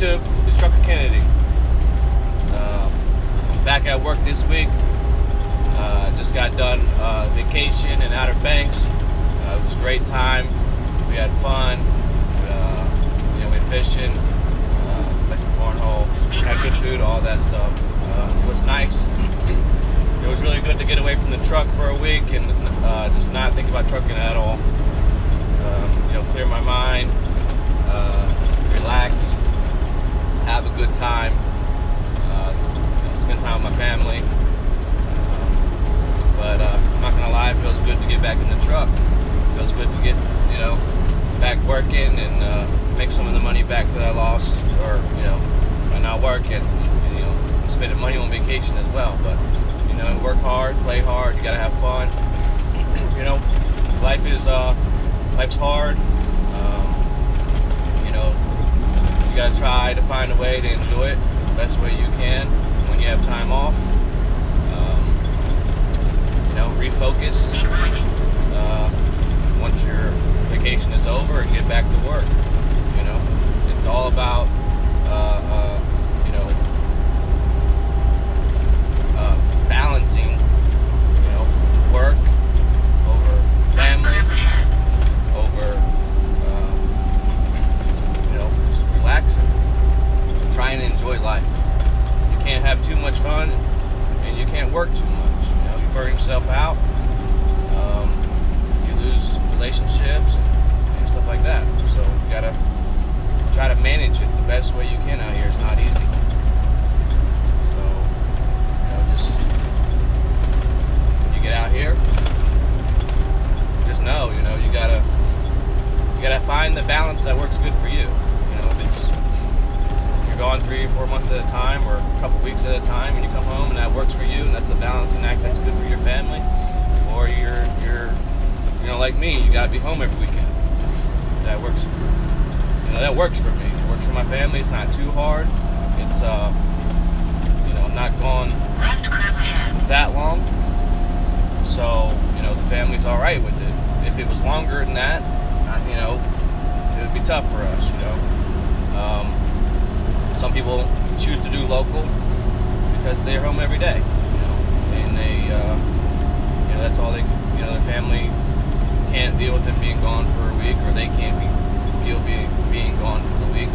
YouTube, it's Trucker Kennedy. I'm back at work this week. Just got done vacation in Outer Banks. It was a great time. We had fun. We went fishing, played some cornhole, had good food, all that stuff. It was nice. It was really good to get away from the truck for a week and just not think about trucking at all. Clear my mind, relax, have a good time, spend time with my family. But I'm not gonna lie, it feels good to get back in the truck. It feels good to get, back working and make some of the money back that I lost, or by not working. Spending money on vacation as well. But work hard, play hard. You gotta have fun. Life's hard. You gotta try to find a way to enjoy it the best way you can when you have time off. Refocus once your vacation is over and get back to work. It's all about balancing work over family, over just relaxing, trying to enjoy life. You can't have too much fun and you can't work too much. You burn yourself out, you lose relationships and stuff like that. So you gotta try to manage it the best way you can out here. It's not easy. So just when you get out here, just know you gotta find the balance that works good for you. If it's you're gone 3 or 4 months at a time, or a couple weeks at a time, and you come home and that works for you, and that's the balancing act that's good for your family, or you're like me, you gotta be home every weekend. That works. That works for me. It works for my family. It's not too hard. It's I'm not gone that long, so the family's all right with it. If it was longer than that, it would be tough for us. Some people choose to do local because they're home every day, and they, that's all they, their family can't deal with them being gone for a week, or they can't deal being gone for the week.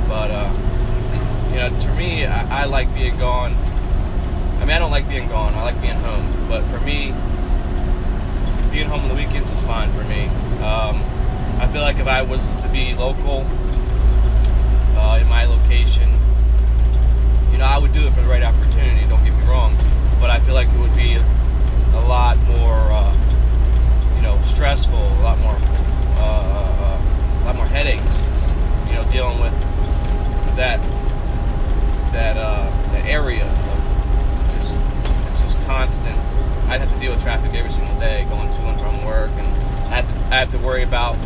But to me, I like being gone. I mean, I don't like being gone. I like being home. But for me, being home on the weekends is fine for me. I feel like if I was to be local in my location, I would do it for the right opportunity. Don't get me wrong, but I feel like it would be a lot more, stressful, a lot more headaches, dealing with that area of it's just constant. I'd have to deal with traffic every single day, going to and from work, and I have to worry about,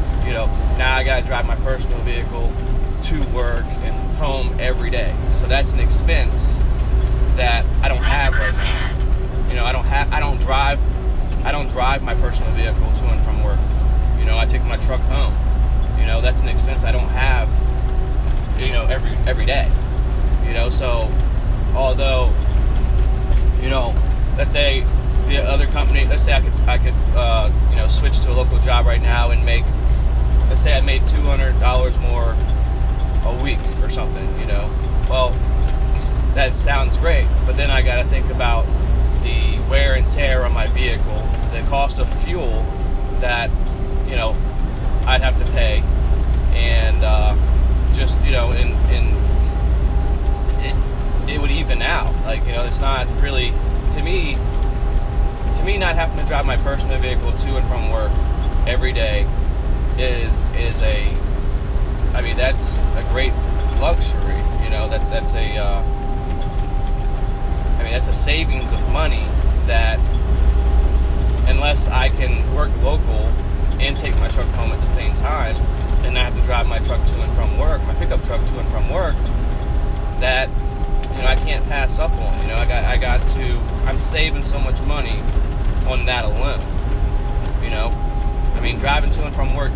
now I gotta drive my personal vehicle to work and home every day. So that's an expense that I don't have right now. I don't drive my personal vehicle to and from work. I take my truck home. That's an expense I don't have, every day. So although, let's say the other company, let's say I could switch to a local job right now and make, let's say I made $200 more a week or something, well, that sounds great, but then I got to think about the wear and tear on my vehicle, the cost of fuel that, I'd have to pay, and just, it would even out. Like, it's not really, to me, not having to drive my personal vehicle to and from work every day is that's a great luxury. That's a savings of money that, unless I can work local and take my truck home at the same time, and I have to drive my truck to and from work, my pickup truck to and from work, that I can't pass up on. I'm saving so much money on that alone. Driving to and from work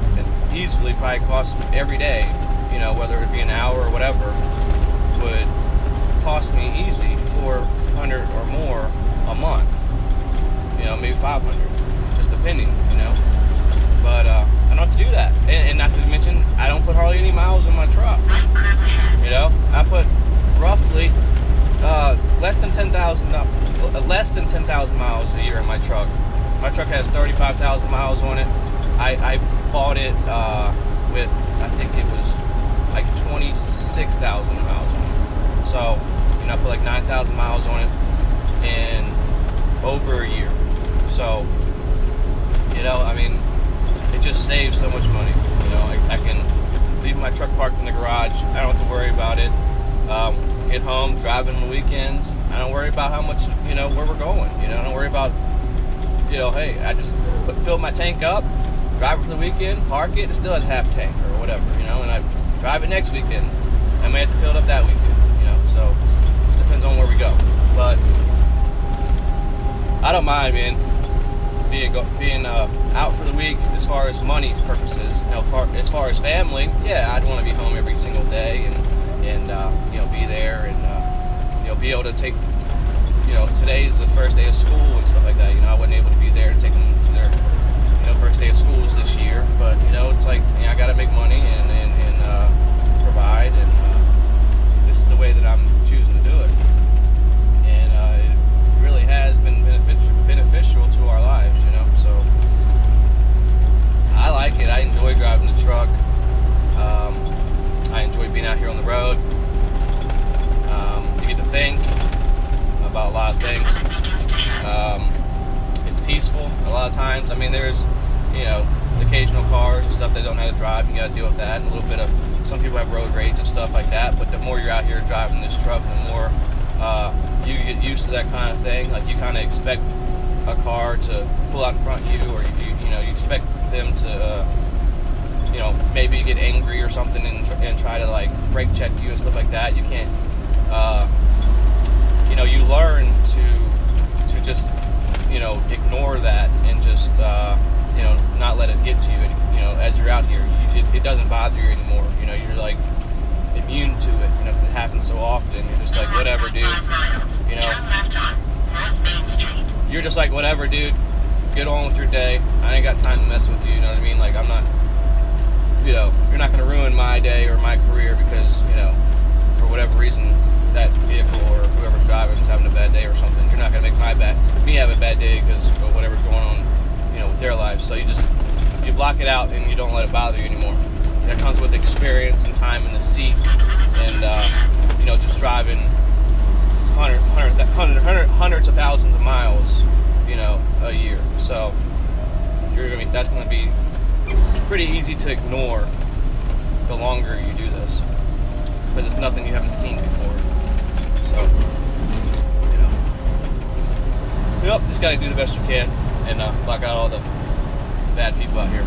easily probably costs every day, you know, whether it be an hour or whatever, would cost me easy $400 or more a month. You know, maybe 500, just depending, you know. But I don't have to do that, and not to mention, I don't put hardly any miles in my truck. You know, I put roughly less than 10,000 miles a year in my truck. My truck has 35,000 miles on it. I bought it with, I think it was like 26,000 miles on it. So, you know, I put like 9,000 miles on it in over a year. So, you know, I mean, it just saves so much money. You know, I can leave my truck parked in the garage. I don't have to worry about it. Get home, drive on the weekends. I don't worry about how much, you know, where we're going. You know, I don't worry about, you know, hey, I just fill my tank up, drive it for the weekend, park it, it still has half tank or whatever, you know, and I drive it next weekend. I may have to fill it up that weekend, you know, so it just depends on where we go. But I don't mind, man, being out for the week as far as money purposes. You know, as far as family, yeah, I'd want to be home every single day and you know, be there and you know, be able to take, you know, today's the first day of school and stuff like that. You know, I wasn't able to be there to take them to their, you know, first day of schools this year. But you know, it's like, you know, I got to make money and provide, and this is the way that I'm choosing to do it. And it really has been beneficial to our lives, you know. So I like it. I enjoy driving the truck. I enjoy being out here on the road. You get to think about a lot of things. It's peaceful a lot of times. I mean, there's, you know, occasional cars and stuff that don't know how to drive, and you got to deal with that, and a little bit of, some people have road rage and stuff like that. But the more you're out here driving this truck, the more you get used to that kind of thing. Like, you kind of expect a car to pull out in front of you, or you know, you expect them to you know, maybe get angry or something and try to like brake check you and stuff like that. You can't you know, you learn to just, you know, ignore that and just you know, not let it get to you. You know, as you're out here, it doesn't bother you anymore. You know, you're like immune to it, you know, because it happens so often. You're just like, whatever, dude. You know, you're just like, whatever, dude, get on with your day. I ain't got time to mess with you, you know what I mean? Like, I'm not, you know, you're not going to ruin my day or my career because, you know, for whatever reason, that vehicle or whoever's driving is having a bad day or something. You're not going to make me have a bad day because of whatever's going on, you know, with their lives. So you block it out and you don't let it bother you anymore. That comes with experience and time in the seat, and you know, just driving hundreds of thousands of miles, you know, a year. So that's gonna be pretty easy to ignore the longer you do this, because it's nothing you haven't seen before. So, you know, yep, just gotta do the best you can and block out all the bad people out here.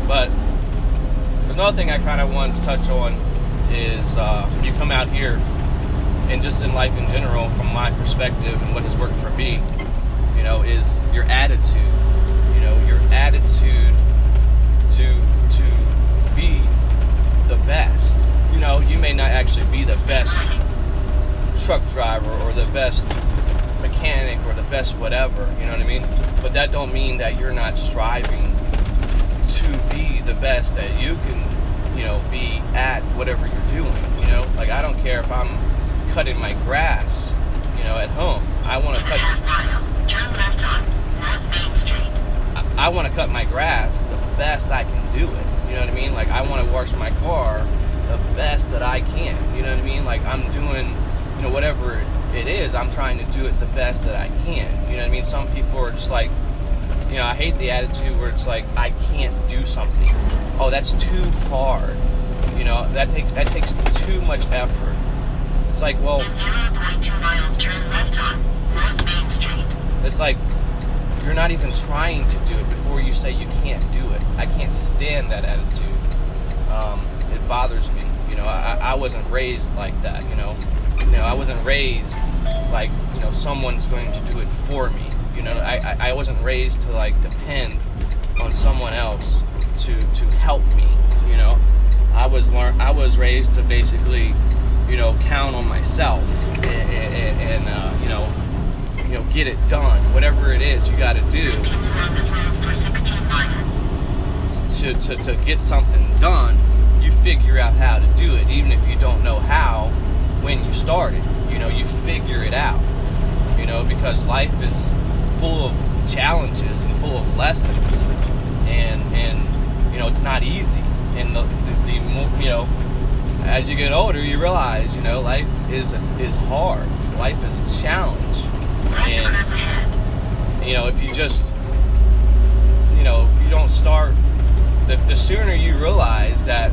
But there's another thing I kind of wanted to touch on is when you come out here, and just in life in general, from my perspective and what has worked for me, you know, is your attitude. You know, your attitude to be the best. You know, you may not actually be the best truck driver or the best mechanic or the best whatever, you know what I mean? But that don't mean that you're not striving to be the best that you can, you know, be at whatever you're doing, you know? Like, I don't care if I'm cutting my grass, you know, at home. I want to cut. Turn left on North Main Street. I want to cut my grass the best I can do it. You know what I mean? Like, I want to wash my car the best that I can. You know what I mean? Like, I'm doing, you know, whatever it is, I'm trying to do it the best that I can. You know what I mean? Some people are just like, you know, I hate the attitude where it's like, I can't do something. Oh, that's too hard. You know, that takes too much effort. It's like, well, 0.2 miles, turn left on North Main Street. It's like, you're not even trying to do it before you say you can't do it. I can't stand that attitude. It bothers me. You know, I wasn't raised like that, you know. You know, I wasn't raised like, you know, someone's going to do it for me. You know, I wasn't raised to like depend on someone else to help me, you know. I was raised to basically, count on myself and get it done. Whatever it is you got to do to get something done, you figure out how to do it, even if you don't know how when you started. You figure it out. Because life is full of challenges and full of lessons, and it's not easy. And the more, as you get older, you realize, life is hard. Life is a challenge. And, if you just, if you don't start, the sooner you realize that,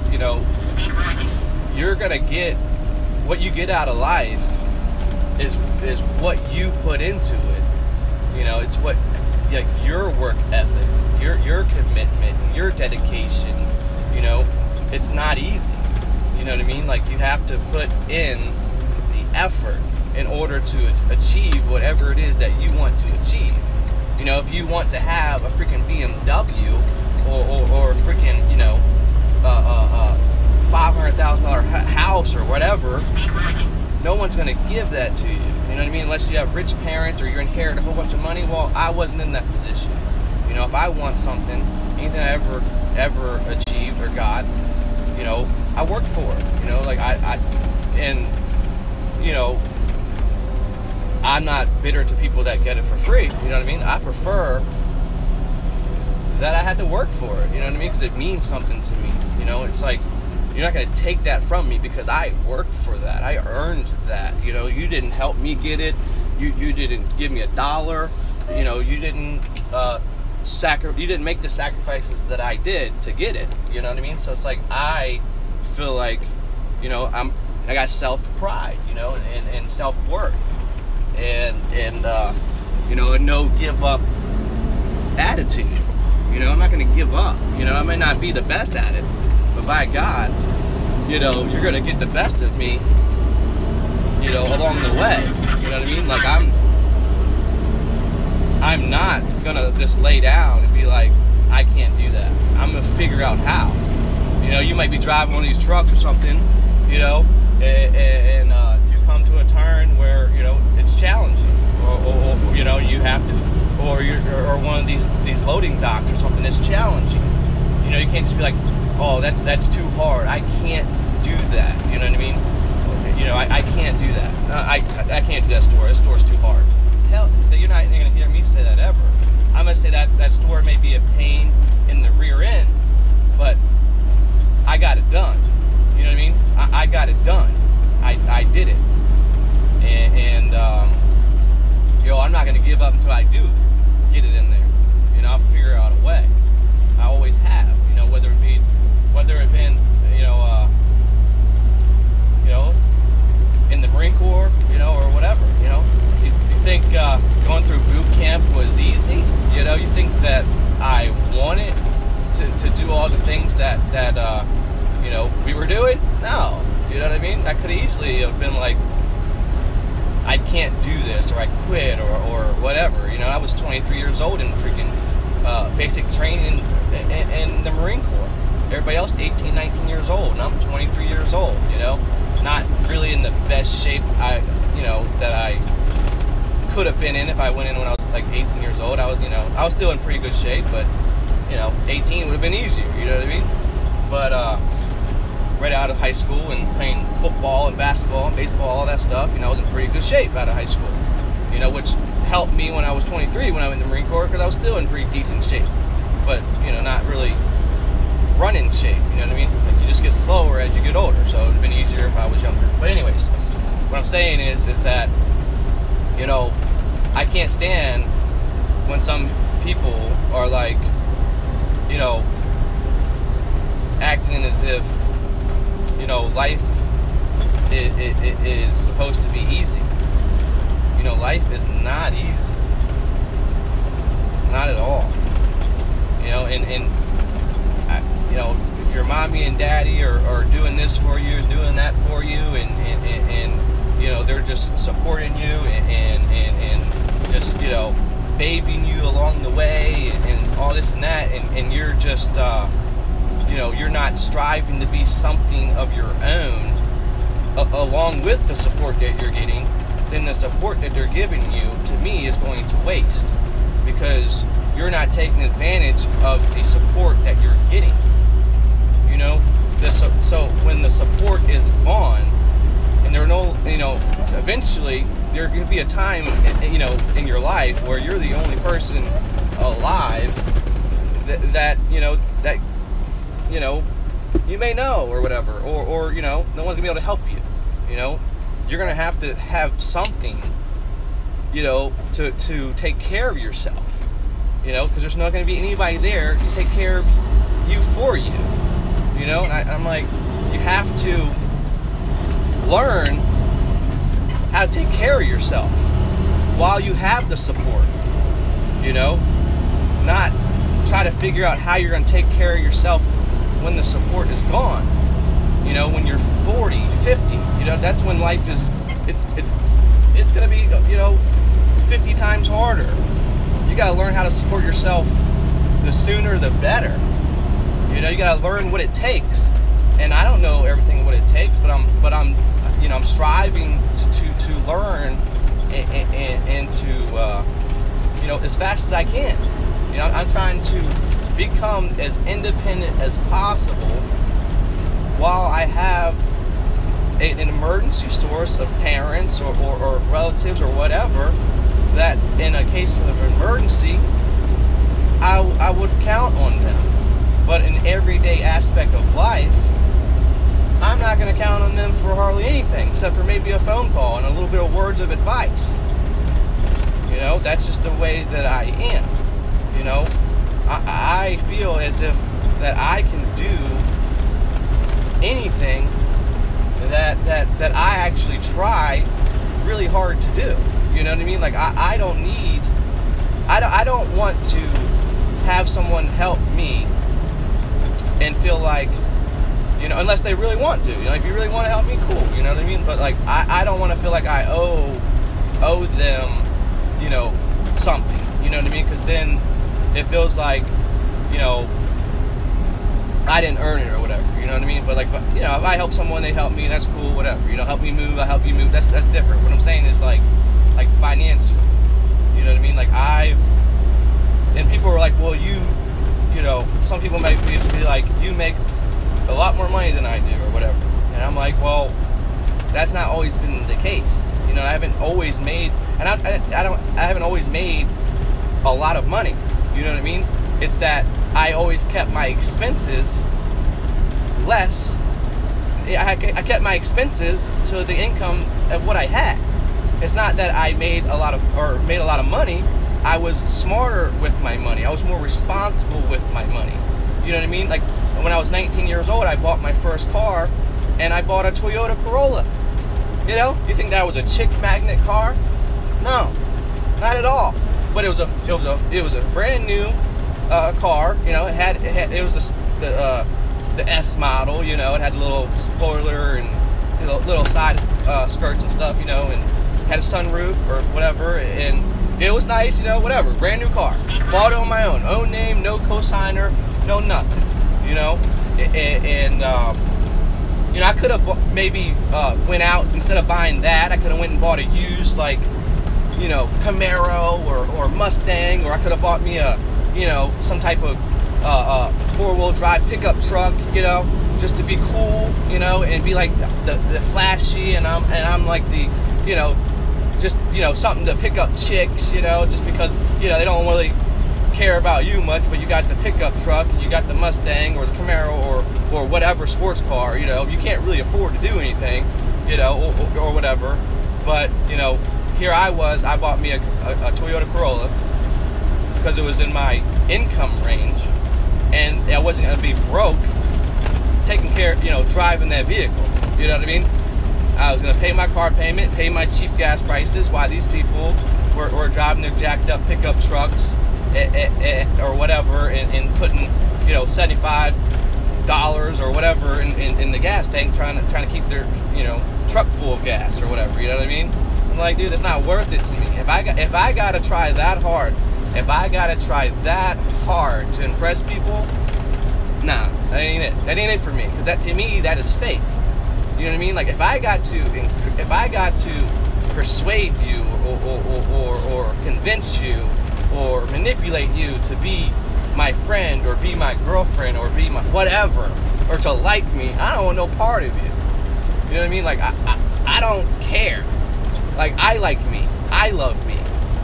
you're going to get, what you get out of life is what you put into it. It's what, your work ethic, your commitment, your dedication, it's not easy. You know what I mean? Like, you have to put in the effort in order to achieve whatever it is that you want to achieve. If you want to have a freaking BMW or a freaking, $500,000 house or whatever, no one's going to give that to you. You know what I mean? Unless you have rich parents or you inherit a whole bunch of money. Well, I wasn't in that position. If I want something, anything I ever achieved or got, I worked for it. I'm not bitter to people that get it for free. You know what I mean? I prefer that I had to work for it. You know what I mean? Because it means something to me. It's like, you're not going to take that from me because I worked for that. I earned that. You didn't help me get it. You didn't give me $1. You didn't you didn't make the sacrifices that I did to get it. You know what I mean? So it's like, I feel like, I got self-pride, and self-worth, and a no give up attitude. I'm not going to give up. I may not be the best at it, but by God, you're going to get the best of me, along the way. You know what I mean? Like, I'm not going to just lay down and be like, I can't do that. I'm going to figure out how. You might be driving one of these trucks or something, and you come to a turn where, it's challenging, or you have to, or one of these loading docks or something that's challenging. You can't just be like, oh, that's too hard. I can't do that. You know what I mean? I can't do that. I can't do that store. That store's too hard. Hell, you're not going to hear me say that ever. I'm going to say that store may be a pain in the rear end, but I got it done. You know what I mean? I got it done. I did it. And I'm not going to give up until I do get it in there. I'll figure out a way. I always have. Whether it been, in the Marine Corps, or whatever. You think going through boot camp was easy? You think that I wanted to do all the things that we were doing? No. You know what I mean? I could easily have been like, I can't do this, or I quit, or whatever. I was 23 years old in freaking basic training in the Marine Corps. Everybody else 18, 19 years old, and I'm 23 years old. Not really in the best shape that I could have been in if I went in when I was like 18 years old. I was still in pretty good shape, but 18 would have been easier. You know what I mean? But right out of high school and playing football and basketball and baseball, all that stuff, I was in pretty good shape out of high school. Which helped me when I was 23 when I went in the Marine Corps, because I was still in pretty decent shape, but not really running shape. You know what I mean? Like, you just get slower as you get older, so it would have been easier if I was younger. But anyways, what I'm saying is that I can't stand when some people are like, acting as if life is supposed to be easy. Life is not easy. Not at all. If your mommy and daddy are doing this for you, doing that for you, and they're just supporting you and just babying you along the way and all this and that, and you're just you're not striving to be something of your own along with the support that you're getting, then the support that they're giving you, to me, is going to waste, because you're not taking advantage of the support that you're getting. So when the support is gone, and there are no, eventually there could be a time, in your life where you're the only person alive that you may know, or whatever, or no one's gonna be able to help you. You're gonna have to have something, to take care of yourself, because there's not gonna be anybody there to take care of you for you, and I'm like, you have to learn how to take care of yourself while you have the support, not try to figure out how you're going to take care of yourself when the support is gone, when you're 40, 50, that's when life is, it's going to be, 50 times harder. You got to learn how to support yourself. The sooner the better. You got to learn what it takes. And I don't know everything what it takes, but I'm striving to learn and to as fast as I can. I'm trying to become as independent as possible while I have an emergency source of parents or relatives or whatever, that in a case of emergency I would count on them. But in everyday aspect of life, I'm not going to count on them for hardly anything, except for maybe a phone call and a little bit of words of advice. That's just the way that I am. I feel as if that I can do anything that I actually try really hard to do. You know what I mean? Like, I don't want to have someone help me and feel like, unless they really want to. If you really want to help me, cool. You know what I mean? But like, I don't want to feel like I owe them, something. You know what I mean? Because then it feels like, I didn't earn it or whatever. You know what I mean? But like, if I help someone, they help me. That's cool. Whatever. Help me move. I help you move. That's different. What I'm saying is like financial. You know what I mean? Like, and people are like, well, some people might be like, you make a lot more money than I do or whatever. And I'm like, well, that's not always been the case. I haven't always made, and I haven't always made a lot of money. You know what I mean? It's that I always kept my expenses less. I kept my expenses to the income of what I had. It's not that I made a lot of money. I was smarter with my money. I was more responsible with my money. You know what I mean? Like, when I was 19 years old, I bought my first car, and I bought a Toyota Corolla. You think that was a chick magnet car? No, not at all. But it was a brand new car. It was the S model. It had a little spoiler and little side skirts and stuff. And had a sunroof or whatever, and it was nice. Whatever. Brand new car. Bought it on my own name, no cosigner, no nothing. I could have maybe went out, instead of buying that, I could have went and bought a used, like, Camaro or Mustang, or I could have bought me a, some type of four-wheel drive pickup truck, just to be cool, and be like the flashy, and I'm like the, just, something to pick up chicks, just because, they don't really care about you much, but you got the pickup truck, and you got the Mustang or the Camaro or whatever sports car. You can't really afford to do anything, or whatever. But here I bought me a Toyota Corolla because it was in my income range, and I wasn't going to be broke taking care, driving that vehicle. You know what I mean? I was going to pay my car payment, pay my cheap gas prices, while these people were driving their jacked up pickup trucks or whatever, and putting, $75 or whatever in the gas tank, trying to keep their, truck full of gas or whatever. You know what I mean? I'm like, dude, it's not worth it to me. If I gotta try that hard, to impress people, nah, that ain't it. That ain't it for me. Because that, to me, that is fake. You know what I mean? Like, if I got to persuade you or convince you or manipulate you to be my friend or be my girlfriend or be my whatever, or to like me, I don't want no part of you. You know what I mean? Like, I don't care. Like, I like me. I love me.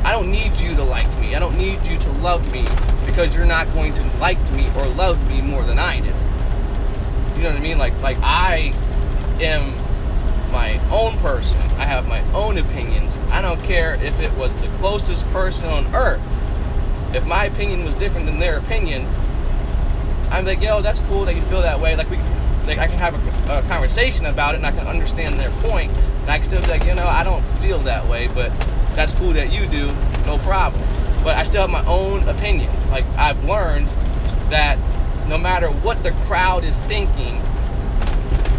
I don't need you to like me. I don't need you to love me, because you're not going to like me or love me more than I do. You know what I mean? Like I am my own person. I have my own opinions. I don't care if it was the closest person on earth. If my opinion was different than their opinion, I'm like, yo, that's cool that you feel that way. Like, I can have a conversation about it, and I can understand their point, and I can still be like, you know, I don't feel that way, but that's cool that you do, no problem. But I still have my own opinion. Like, I've learned that no matter what the crowd is thinking,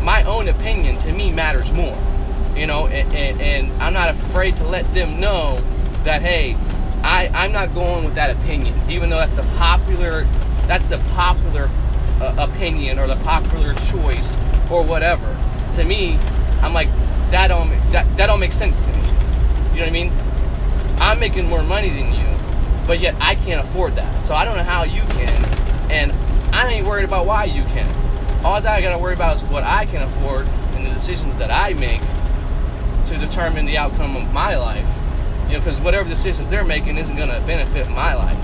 my own opinion to me matters more. You know, and I'm not afraid to let them know that, hey, I'm not going with that opinion, even though that's the popular opinion or the popular choice or whatever. To me, I'm like, that don't make sense to me. You know what I mean? I'm making more money than you, but yet I can't afford that. So I don't know how you can, and I ain't worried about why you can. All I gotta worry about is what I can afford and the decisions that I make to determine the outcome of my life. You know, because whatever decisions they're making isn't gonna benefit my life.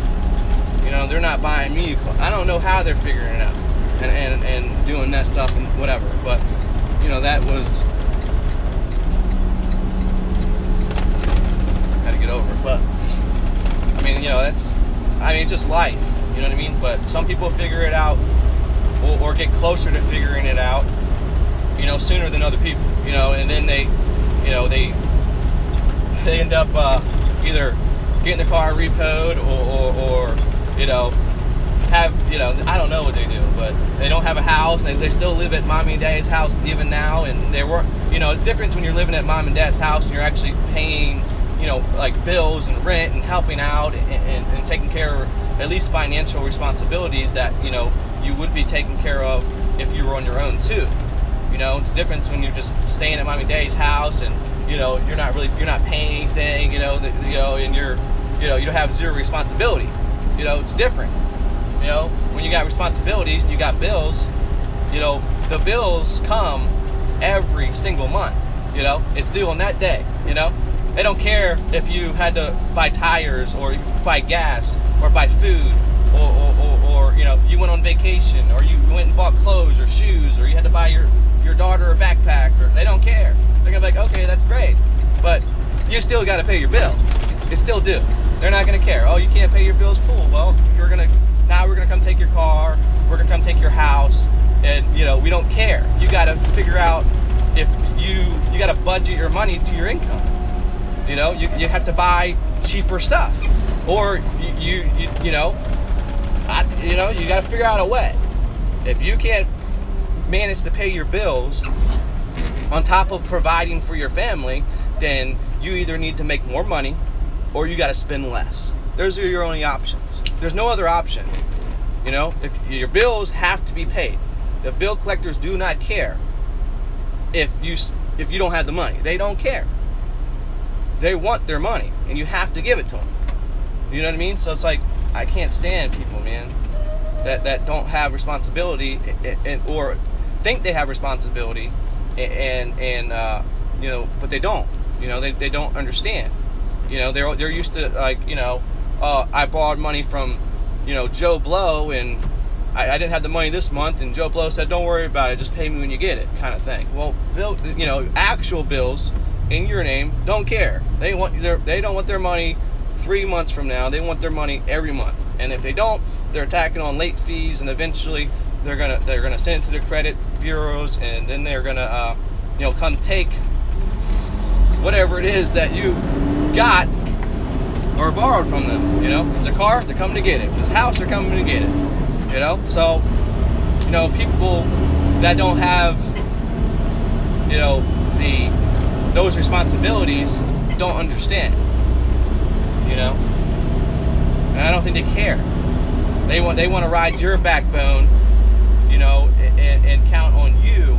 You know, they're not buying me. I don't know how they're figuring it out and doing that stuff and whatever. But you know, that was, had to get over it. But I mean, you know, it's just life. You know what I mean? But some people figure it out or get closer to figuring it out, you know, sooner than other people. You know, and then they end up either getting the car repoed or you know, have, you know, I don't know what they do, but they don't have a house, and they still live at mommy and daddy's house even now, and they work, you know, it's different when you're living at mom and dad's house and you're actually paying, you know, like bills and rent and helping out and taking care of at least financial responsibilities that, you know, you would be taken care of if you were on your own too. You know, it's different when you're just staying at mommy and daddy's house and, you know, you're not paying anything, you know, and you don't have zero responsibility. You know, it's different. You know, when you got responsibilities and you got bills, you know, the bills come every single month. You know, it's due on that day. You know, they don't care if you had to buy tires or buy gas or buy food or you know, you went on vacation or you went and bought clothes or shoes or you had to buy your daughter a backpack. Or they don't care. They're gonna be like, okay, that's great, but you still got to pay your bill. It's still due. They're not gonna care. Oh, you can't pay your bills? Cool. Well, now we're gonna come take your car. We're gonna come take your house, and you know, we don't care. You got to figure out if you got to budget your money to your income. You know, you have to buy cheaper stuff, or you know, you got to figure out a way. If you can't manage to pay your bills on top of providing for your family, then you either need to make more money or you got to spend less. Those are your only options. There's no other option. You know, if your bills have to be paid, the bill collectors do not care if you don't have the money. They don't care. They want their money, and you have to give it to them. You know what I mean? So it's like, I can't stand people, man, that don't have responsibility or think they have responsibility, and you know, but they don't. You know, they don't understand. You know, they're used to, like, you know, I borrowed money from, you know, Joe Blow, and I didn't have the money this month, and Joe Blow said, don't worry about it, just pay me when you get it, kind of thing. Well, you know, actual bills in your name don't care. They don't want their money 3 months from now. They want their money every month, and if they don't, they're attacking on late fees, and eventually they're gonna send it to the credit bureaus, and then they're gonna you know, come take whatever it is that you got or borrowed from them. You know, if it's a car, they're coming to get it. If it's a house, they're coming to get it. You know, so, you know, people that don't have, you know, those responsibilities don't understand. You know, and I don't think they care. They want to ride your backbone and count on you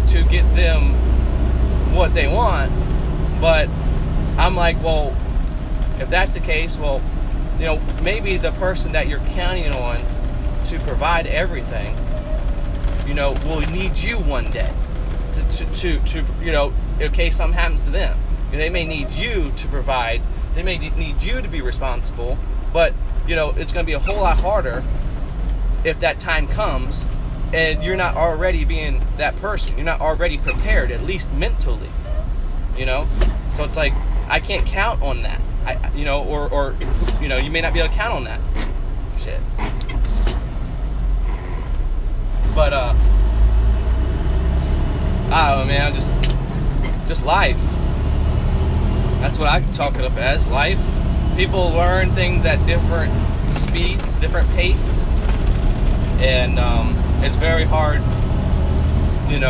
to get them what they want. But I'm like, well, if that's the case, well, maybe the person that you're counting on to provide everything, will need you one day to in case something happens to them. They may need you to provide. They may need you to be responsible, but it's going to be a whole lot harder if that time comes and you're not already being that person. You're not already prepared, at least mentally. So it's like, I can't count on that. Or you may not be able to count on that shit. But I don't know, man. Just life. That's what I chalk it up as, life. People learn things at different speeds, different pace, and it's very hard, to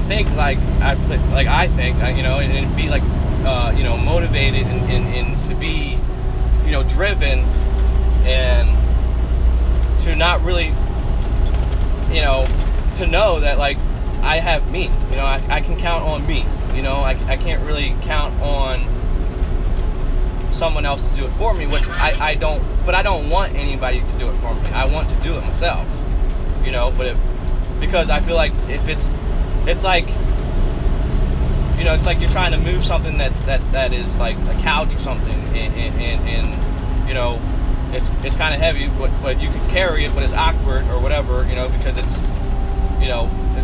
think like I think, and be like, motivated and to be, driven, and to not really, to know that, like, I have me, I can count on me, I can't really count on someone else to do it for me, which I don't, but I don't want anybody to do it for me. I want to do it myself, but because I feel like if it's like, it's like you're trying to move something that is like a couch or something, and it's kind of heavy, but you can carry it, but it's awkward or whatever, because it's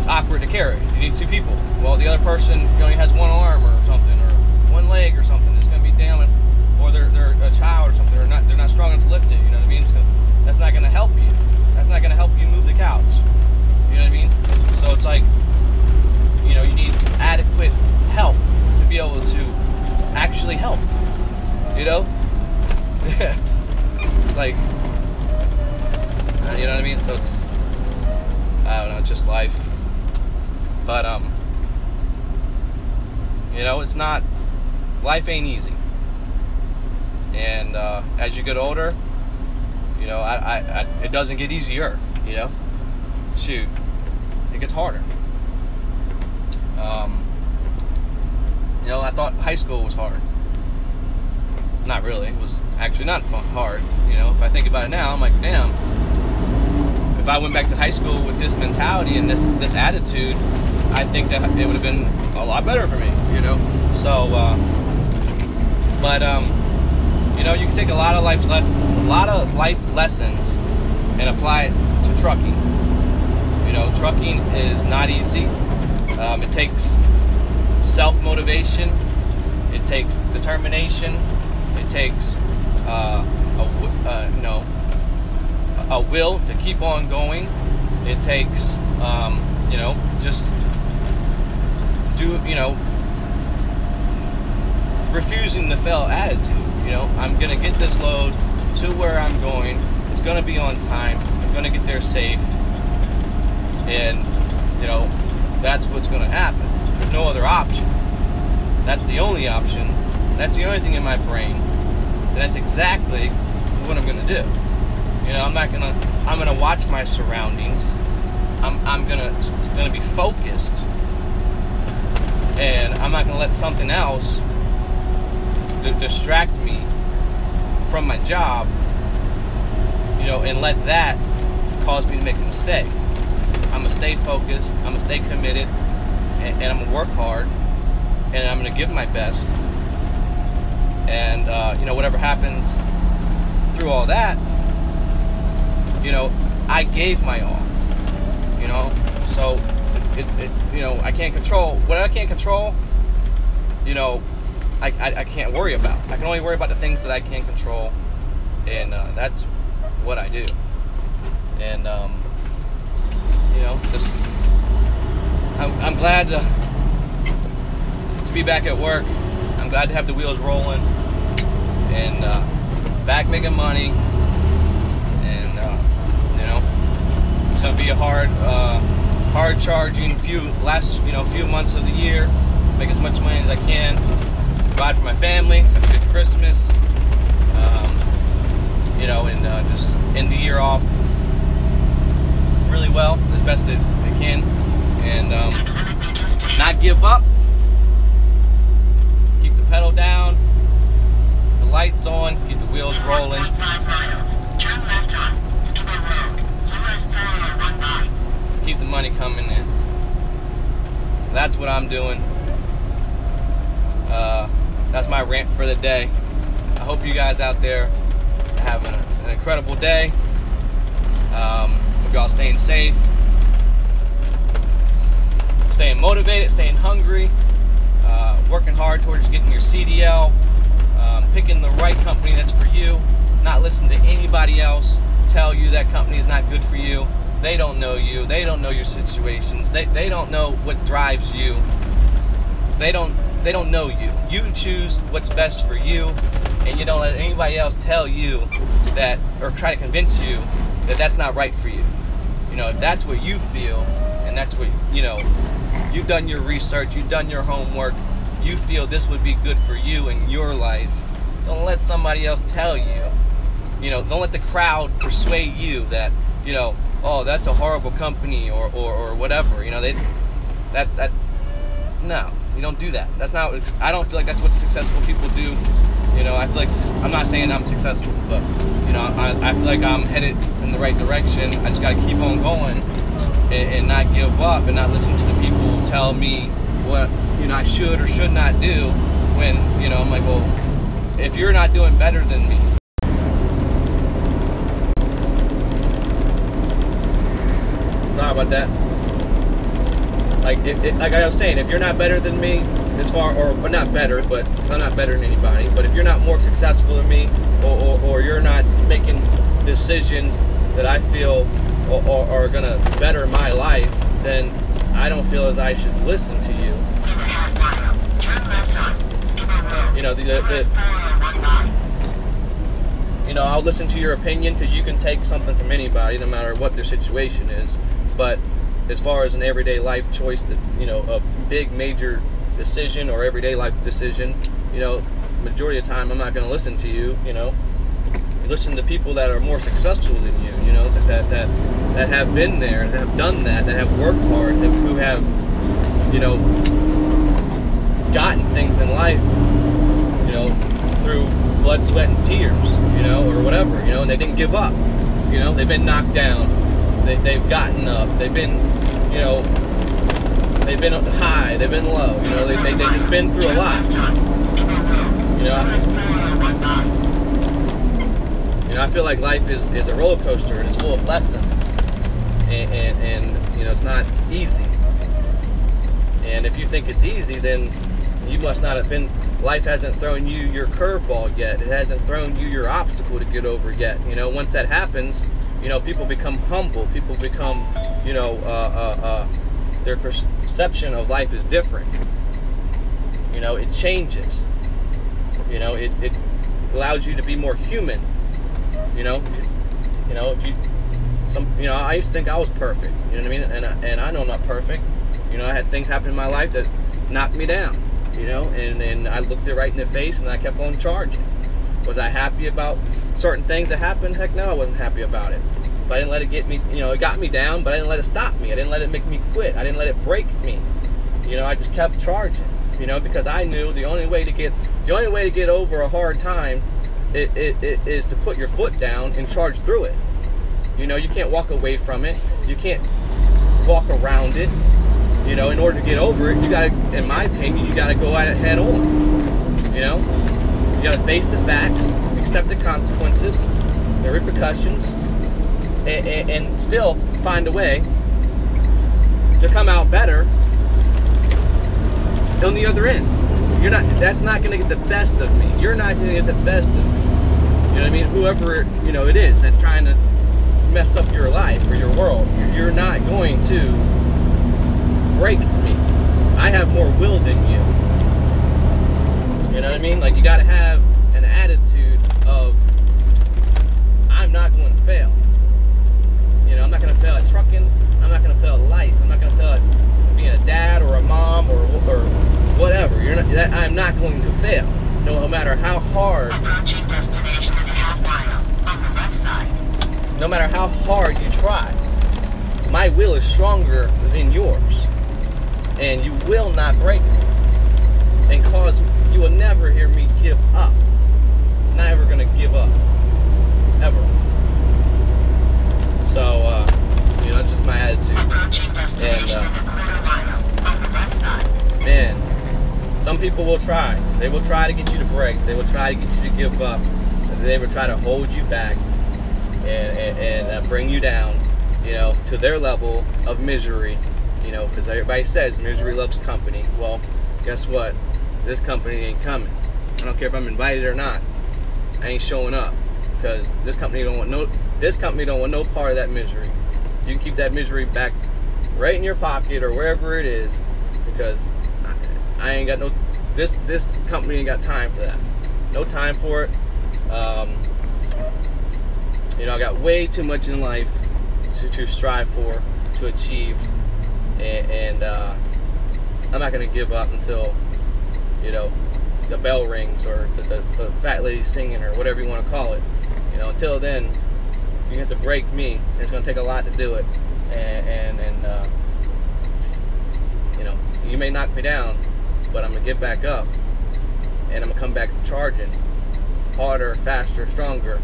awkward to carry. You need two people. Well, the other person only has one arm or something, or one leg or something. It's going to be damn, or they're a child or something, or they're not strong enough to lift it. You know what I mean? That's not going to help you. That's not going to help you move the couch. You know what I mean? So it's like, you need adequate help to be able to actually help. It's like, you know what I mean? So it's, I don't know, it's just life. But it's not, life ain't easy. And as you get older, it doesn't get easier. Shoot, it gets harder. I thought high school was hard. Not really. It was actually not hard. If I think about it now, I'm like, damn. If I went back to high school with this mentality and this attitude, I think that it would have been a lot better for me. So, but you can take a lot of life lessons and apply it to trucking. Trucking is not easy. It takes self-motivation. It takes determination. It takes a will to keep on going. It takes just refusing to fail attitude. I'm gonna get this load to where I'm going. It's gonna be on time. I'm gonna get there safe, and that's what's gonna happen. There's no other option. That's the only option. That's the only thing in my brain, and that's exactly what I'm gonna do. I'm gonna watch my surroundings. I'm gonna be focused, and I'm not gonna let something else distract me from my job, and let that cause me to make a mistake. I'm gonna stay focused. I'm gonna stay committed, and I'm gonna work hard, and I'm gonna give my best. And whatever happens through all that, I gave my all. So I can't control what I can't control. I can't worry about. I can only worry about the things that I can control, and that's what I do. And just I'm glad to be back at work. I'm glad to have the wheels rolling and back making money. And it's gonna be a hard charging few months of the year. Make as much money as I can. Provide for my family. Have a good Christmas. you know, and just end the year off really well, as best it can, and not give up. Keep the pedal down, the lights on, keep the wheels rolling. 5 miles. Turn left on Skipper Road, US 401 Keep the money coming in. That's what I'm doing. That's my rant for the day. I hope you guys out there are having an incredible day. Hope y'all staying safe, staying motivated, staying hungry, working hard towards getting your CDL, picking the right company that's for you, not listening to anybody else tell you that company is not good for you. They don't know you. They don't know your situations. They don't know what drives you. They don't know you. You choose what's best for you, and you don't let anybody else tell you that, or try to convince you that that's not right for you. You know, if that's what you feel, and that's what, you know, you've done your research, you've done your homework, you feel this would be good for you in your life, don't let somebody else tell you. You know, don't let the crowd persuade you that, you know, oh, that's a horrible company, or whatever. You know, no, you don't do that. That's not. I don't feel like that's what successful people do. You know, I feel like, I'm not saying I'm successful, but, you know, I feel like I'm headed in the right direction. I just got to keep on going and not give up, and not listen to the people who tell me what, you know, I should or should not do, when, you know, I'm like, well, if you're not doing better than me, sorry about that. Like, like I was saying, if you're not better than me, as far, or not better, but I'm not better than anybody, but if you're not more successful than me, or you're not making decisions that I feel are gonna better my life, then I don't feel as I should listen to you. You know, you know, I'll listen to your opinion, because you can take something from anybody, no matter what their situation is. But as far as an everyday life choice, that, you know, a big major decision or everyday life decision, you know, majority of the time I'm not going to listen to you. You know, you listen to people that are more successful than you know, that have been there, that have done that have worked hard, who have, you know, gotten things in life, you know, through blood, sweat, and tears, you know, or whatever, you know, and they didn't give up. You know, they've been knocked down, they've gotten up, they've been, you know, they've been high, they've been low, you know, they've just been through a lot. You know, I feel like life is a roller coaster, and it's full of lessons, and you know, it's not easy. And if you think it's easy, then you must not have been, life hasn't thrown you your curveball yet. It hasn't thrown you your obstacle to get over yet. You know, once that happens, you know, people become humble. People become, you know, their perception of life is different. You know, it changes. You know, it allows you to be more human. You know, if you, you know, I used to think I was perfect. You know what I mean? And I know I'm not perfect. You know, I had things happen in my life that knocked me down. You know, and I looked it right in the face, and I kept on charging. Was I happy about certain things that happened? Heck no, I wasn't happy about it. But I didn't let it get me, you know, it got me down, but I didn't let it stop me. I didn't let it make me quit. I didn't let it break me. You know, I just kept charging, you know, because I knew the only way to get over a hard time it is to put your foot down and charge through it. You know, you can't walk away from it. You can't walk around it. You know, in order to get over it, you gotta, in my opinion, you gotta go at it head on. You know, you gotta face the facts, accept the consequences, the repercussions, and still find a way to come out better on the other end. You're not. That's not gonna get the best of me. You're not gonna get the best of me. You know what I mean? Whoever, you know, it is that's trying to mess up your life or your world, you're not going to break me. I have more will than you. You know what I mean? Like, you gotta have an attitude of, I'm not going to fail. You know, I'm not going to fail at trucking. I'm not going to fail at life. I'm not going to fail at being a dad or a mom or whatever. You're not. I'm not going to fail, no matter how hard. Approaching destination in a half mile. on the left side. No matter how hard you try, my will is stronger than yours. And you will not break me. And cause, you will never hear me give up. I'm not ever gonna give up. Ever. So, you know, it's just my attitude. Approaching destination in a quarter mile on the left side. Man, some people will try. They will try to get you to break. They will try to get you to give up. They will try to hold you back and bring you down, you know, to their level of misery, you know, because everybody says misery loves company. Well, guess what? This company ain't coming. I don't care if I'm invited or not. I ain't showing up because this company don't want no part of that misery. You can keep that misery back right in your pocket or wherever it is, because I ain't got no. This company ain't got time for that. No time for it. You know, I got way too much in life to strive for, to achieve, and I'm not gonna give up until, you know, the bell rings or the fat lady singing or whatever you want to call it. You know, until then, you have to break me. And it's gonna take a lot to do it, and you know, you may knock me down, but I'm gonna get back up, and I'm gonna come back charging harder, faster, stronger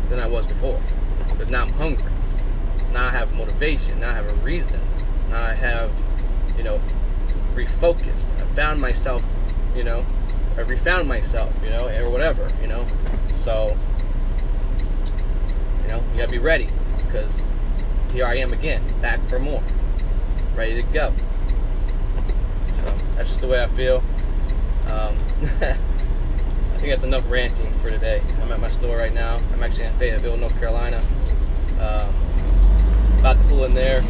than I was before. Because now I'm hungry. Now I have motivation. Now I have a reason. Now I have, you know, refocused. I found myself, you know, I refound myself, you know, or whatever, you know. So, you know, you gotta be ready, because here I am again, back for more, ready to go. So that's just the way I feel. I think that's enough ranting for today. I'm at my store right now. I'm actually in Fayetteville, North Carolina. About to pull in there.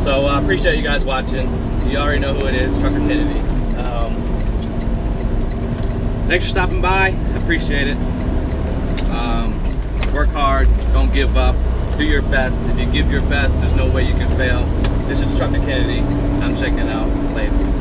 So I appreciate you guys watching. You already know who it is, Trucker Kennedy. Thanks for stopping by. I appreciate it. Work hard. Don't give up. Do your best. If you give your best, there's no way you can fail. This is Trucker Kennedy. I'm checking out. Later.